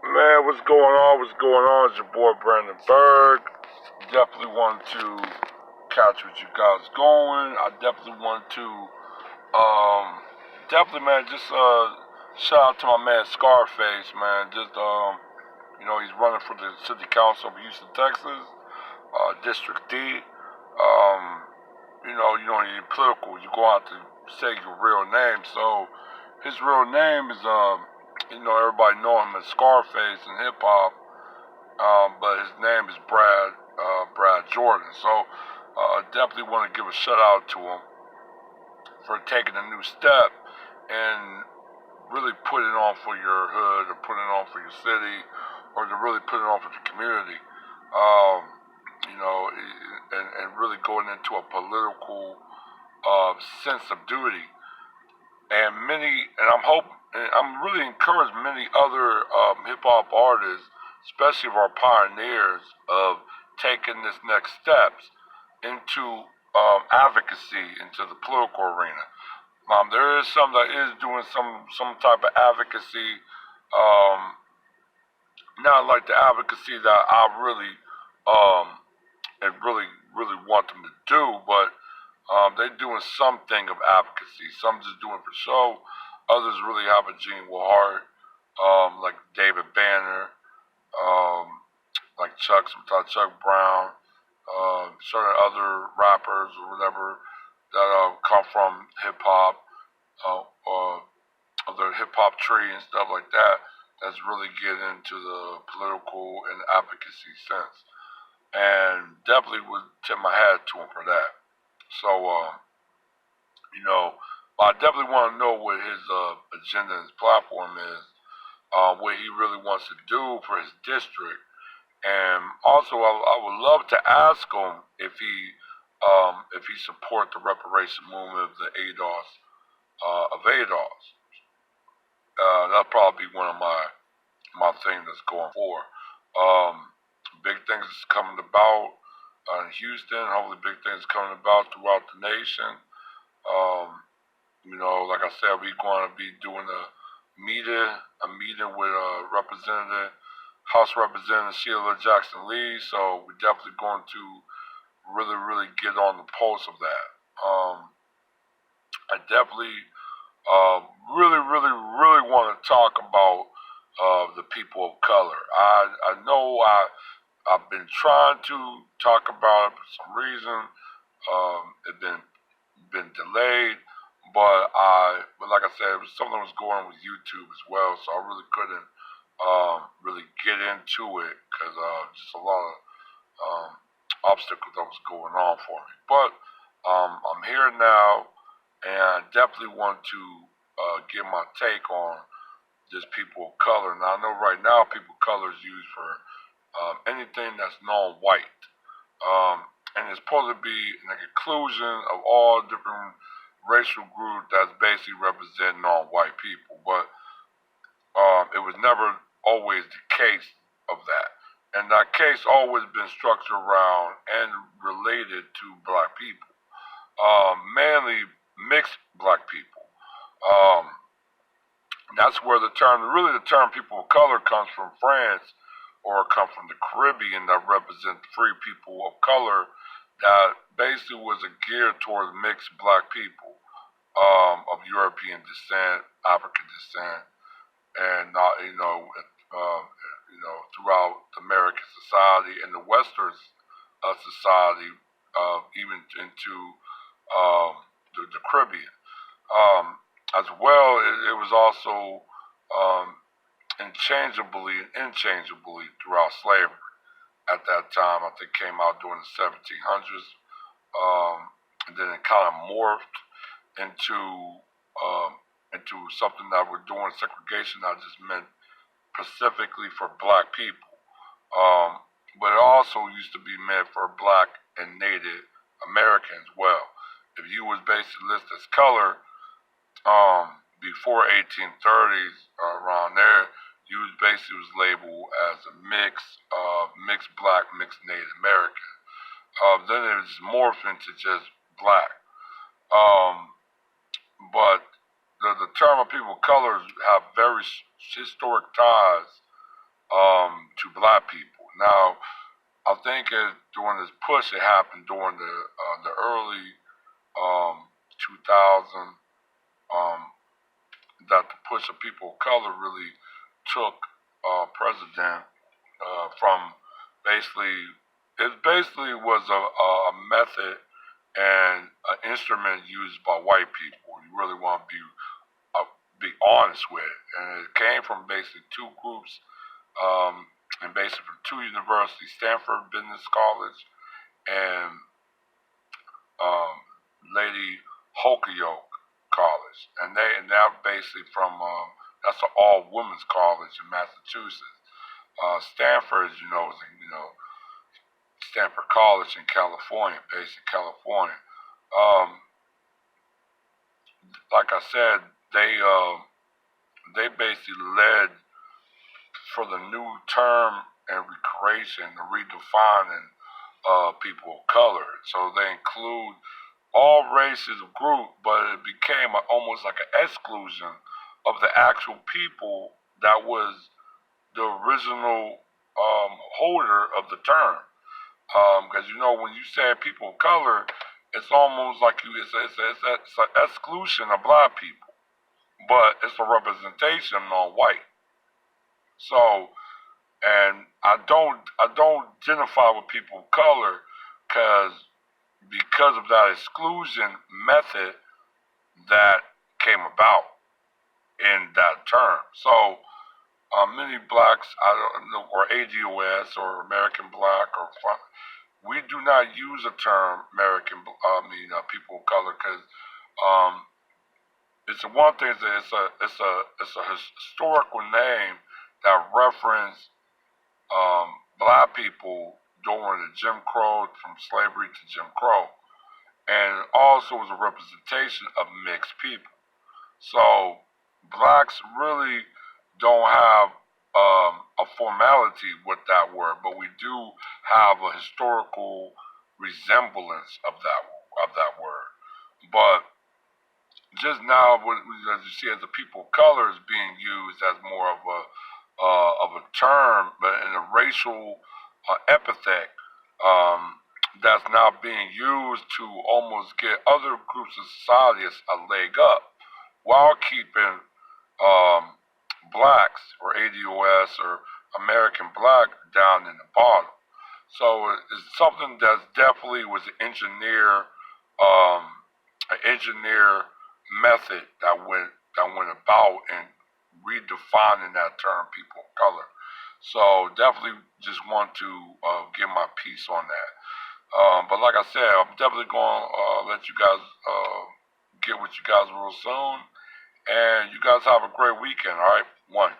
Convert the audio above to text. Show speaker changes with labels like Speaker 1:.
Speaker 1: Man, what's going on? What's going on? It's your boy Brandon Berg. Definitely want to catch what you guys going. I definitely want to, definitely, man, just shout out to my man Scarface, man. He's running for the city council of Houston, Texas, District D. You're political. You go out to say your real name. So his real name is, everybody know him as Scarface in hip hop, but his name is Brad Jordan. So definitely want to give a shout out to him for taking a new step and really putting it on for your hood or putting it on for your city or to really put it on for the community. Um, and really going into a political sense of duty. I'm really encouraged many other hip hop artists, especially of our pioneers, of taking this next steps into advocacy, into the political arena. There is some that is doing some type of advocacy, um, not like the advocacy that I really um, and really want them to do, but they're doing something of advocacy. Some just doing it for show. Others really have a genuine heart, like David Banner, um, like sometimes Chuck Brown, certain other rappers or whatever that come from hip hop, of the hip hop tree and stuff like that. That's really getting into the political and advocacy sense, and definitely would tip my hat to him for that. So, you know, I definitely want to know what his agenda and his platform is, what he really wants to do for his district, and also I would love to ask him if he support the reparation movement of the ADOS. That'll probably be one of my things that's going forward. Um, Big things is coming about in Houston. Hopefully, big things coming about throughout the nation. Um, like I said, we're going to be doing a meeting with House Representative Sheila Jackson Lee. So we're definitely going to really get on the pulse of that. I definitely really want to talk about the people of color. I know I've been trying to talk about it for some reason. It's been delayed, but like I said, it was something that was going on with YouTube as well, so I really couldn't really get into it because just a lot of um, obstacles that was going on for me. But I'm here now, and I definitely want to give my take on just people of color. Now I know right now people of color is used for anything that's non-white, and it's supposed to be an inclusion of all different racial groups that's basically represent non-white people, but it was never always the case of that. And that case always been structured around and related to black people, mainly mixed black people. Um, that's where really the term people of color comes from France or come from the Caribbean that represent free people of color that basically was a geared towards mixed black people of European descent, African descent, and throughout American society and the Western society, even into the Caribbean. As well, it was also um, interchangeably throughout slavery. At that time, I think came out during the 1700s, and then it kind of morphed into something that we're doing segregation that just meant specifically for black people. Um, but it also used to be meant for black and Native Americans as well. If you was basically listed as color before 1830s around there, you was basically was labeled as a mixed black, mixed Native American. Then it was morphed into just black. Um, but the term of people of color have very historic ties people. Now, I think during this push, it happened during the early 2000 um, that the push of people of color really took president from basically it basically was a method and an instrument used by white people. You really want to be honest with it, and it came from basically two groups, and basically from two universities, Stanford Business College and um, Lady Holyoke College, and they're basically from that's an all women's college in Massachusetts. Stanford, as you know, is Stanford College in California, based in California. Um, like I said, they basically led for the new term and recreation, the redefining people of color. So they include all races of group, but it became almost like an exclusion of the actual people that was the original holder of the term. Because when you say people of color, it's almost like it's an exclusion of black people, but it's a representation on white. So, and I don't identify with people of color because of that exclusion method that came about in that term. So many blacks, I don't know, or ADOS or American Black we do not use the term people of color because um, it's one thing. It's a historical name that reference black people during the Jim Crow, from slavery to Jim Crow, and also was a representation of mixed people. So blacks really don't have a formality with that word, but we do have a historical resemblance of that word. But just now, as you see, as the people of color is being used as more of a term, but in a racial epithet that's now being used to almost get other groups of society a leg up, while keeping um, blacks or ADOS or American Black down in the bottom. So it's something that's definitely was um, an engineer method that went about and redefining that term, people of color. So definitely just want to give my piece on that. But like I said, I'm definitely going to let you guys get with you guys real soon. And you guys have a great weekend, all right? One.